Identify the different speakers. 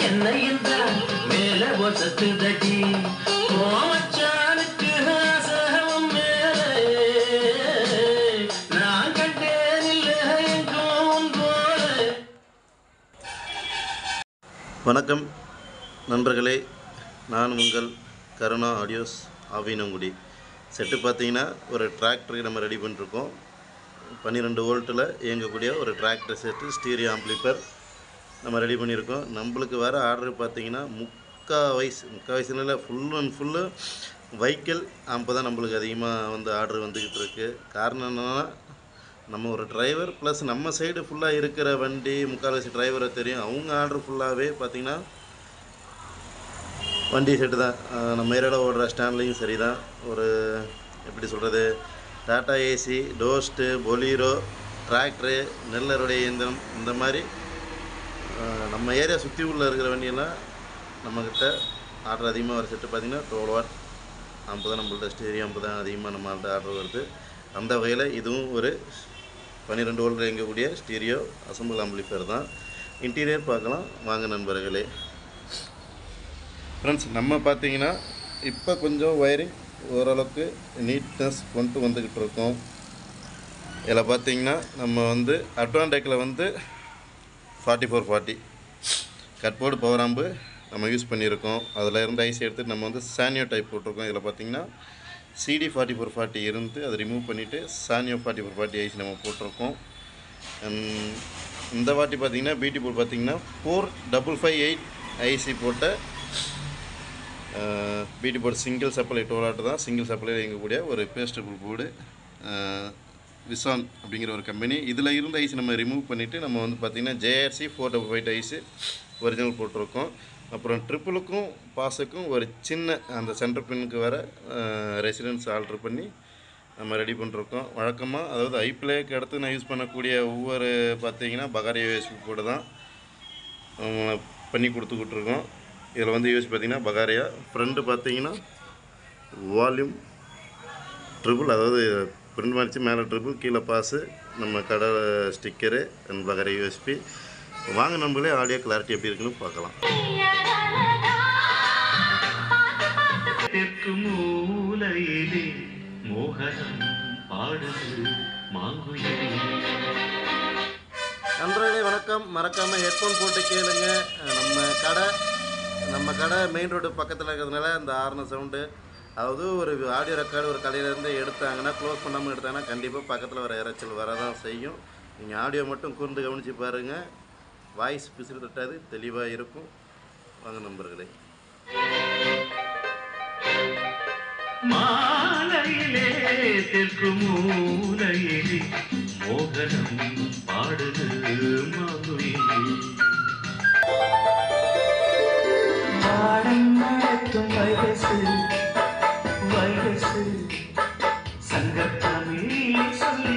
Speaker 1: என்னை என்றால் மேல ஒசத்து தட்டி மச்சானுக்கு ஆசகம் மேலே நான் கண்டேன் இல்லை எங்கும் போல.
Speaker 2: வணக்கம் நண்பர்களே, நான் உங்கள் கருணா ஆடியோஸ் ஆவினங்குடி. செட்டு பார்த்தீங்கன்னா ஒரு டிராக்டருக்கு நம்ம ரெடி பண்ணிருக்கோம். 12 வோல்ட்டில் இயங்கக்கூடிய ஒரு டிராக்டர் செட்டு, ஸ்டீரியோ ஆம்ப்ளிஃபையர் நம்ம ரெடி பண்ணியிருக்கோம். நம்மளுக்கு வர ஆர்டர் பார்த்தீங்கன்னா முக்கால் வயசுல ஃபுல் அண்ட் ஃபுல்லு வைக்கல் ஆம்பு தான் நம்மளுக்கு அதிகமாக வந்து ஆர்டர் வந்துக்கிட்டு இருக்குது. காரணம் என்னென்னா, நம்ம ஒரு டிரைவர் ப்ளஸ் நம்ம சைடு ஃபுல்லாக இருக்கிற வண்டி முக்கால்வாசி டிரைவரை தெரியும். அவங்க ஆர்டர் ஃபுல்லாகவே பார்த்திங்கன்னா வண்டி செட்டு தான். நம்ம ஏரியாவில் ஓடுற ஸ்டாண்ட்லேயும் சரி தான். ஒரு எப்படி சொல்கிறது, Tata AC, Dost, Bolero, tractor, நெல்லருடைய இயந்திரம், இந்த மாதிரி நம்ம ஏரியா சுற்றி உள்ள இருக்கிற வண்டியெல்லாம் நம்மக்கிட்ட ஆர்டர் அதிகமாக வர செட்டு பார்த்திங்கன்னா 12 வாட் ஆம்பு தான். நம்மள்ட்ட ஸ்டீரியோ ஆம்பு தான் அதிகமாக நம்மள்ட்ட ஆர்டர் வருது. அந்த வகையில் இதுவும் ஒரு 12 வோல்ட்டில் இயங்கக்கூடிய ஸ்டீரியோ அசம்பிள் ஆம்பிளிஃபையர் தான். இன்டீரியர் பார்க்கலாம் வாங்க நண்பர்களே. ஃப்ரெண்ட்ஸ், நம்ம பார்த்தீங்கன்னா இப்போ கொஞ்சம் ஒயரிங் ஓரளவுக்கு நீட்னஸ் கொண்டு வந்துக்கிட்டு இருக்கோம். இதில் பார்த்தீங்கன்னா நம்ம வந்து அட்வான்டேக்கில் வந்து 4440 கட்போர்டு பவர் ஆம்பு நம்ம யூஸ் பண்ணியிருக்கோம். அதில் இருந்து ஐசி எடுத்துகிட்டு நம்ம வந்து சானியோ டைப் போட்டிருக்கோம். இதில் பார்த்தீங்கன்னா CD 4440 இருந்து அதை ரிமூவ் பண்ணிவிட்டு சானியோ 4440 ஐசி நம்ம போட்டிருக்கோம். இந்த வாட்டி பார்த்திங்கன்னா பிடி போர்டு பார்த்திங்கன்னா 4558 ஐசி போட்ட பிடி போர்டு சிங்கிள் சப்ளை 12 வாட் தான். சிங்கிள் சப்ளையில் இயங்கக்கூடிய ஒரு பேஸ்டபிள் போர்டு, விசான் அப்படிங்கிற ஒரு கம்பெனி. இதில் இருந்த ஐசி நம்ம ரிமூவ் பண்ணிவிட்டு நம்ம வந்து பார்த்திங்கன்னா JRC 455 ஐசி ஒரிஜினல் போட்டிருக்கோம். அப்புறம் ட்ரிப்புளுக்கும் பாஸுக்கும் ஒரு சின்ன அந்த சென்டர் பின்னுக்கு வர ரெசிடென்ஸ் ஆல்ட்ரு பண்ணி நம்ம ரெடி பண்ணிருக்கோம். வழக்கமாக அதாவது ஐப்ளேக்கு அடுத்து நான் யூஸ் பண்ணக்கூடிய ஒவ்வொரு பார்த்திங்கன்னா பகாரியா யூஎஸ்பி போர்டு தான் பண்ணி கொடுத்துக்கிட்ருக்கோம். இதில் வந்து யூஎஸ்பி பார்த்திங்கன்னா பகாரியா. ஃப்ரெண்டு பார்த்திங்கன்னா வால்யூம் ட்ரிபிள், அதாவது பிரிண்ட் மாறிச்சு, மேலே ட்ரிபிள், கீழே பாஸு, நம்ம கடை ஸ்டிக்கரு அண்ட் பகாரியா யூஎஸ்பி. வாங்க நம்மளே ஆடியோ கிளாரிட்டி எப்படி இருக்குன்னு பார்க்கலாம்.
Speaker 1: தெற்கு மூலையிலே மோகனம் பாடுது மாங்குயிலே.
Speaker 2: நண்பர்களே வணக்கம். மறக்காமல் ஹெட்ஃபோன் போட்டு கேளுங்க. நம்ம கடை மெயின் ரோடு பக்கத்தில் இருக்கிறதுனால அந்த ஆர்ன சவுண்டு, அதாவது ஒரு ஆடியோ ரெக்கார்டு ஒரு கடையிலேருந்து எடுத்தாங்கன்னா, க்ளோஸ் பண்ணாமல் எடுத்தாங்கன்னா கண்டிப்பாக பக்கத்தில் வர இறைச்சல் வரதான் செய்யும். நீங்கள் ஆடியோ மட்டும் கூர்ந்து கவனித்து பாருங்கள். வாய்ஸ் பிசுறு தட்டாது, தெளிவாக இருக்கும். வாங்க நண்பர்களே.
Speaker 1: மாலையிலே தெற்கு மூலையிலே மோகனம் பாடுது மாங்குயிலே. பாடம் நடத்தும் வைரசு சங்கத்தமிழ் சொல்லி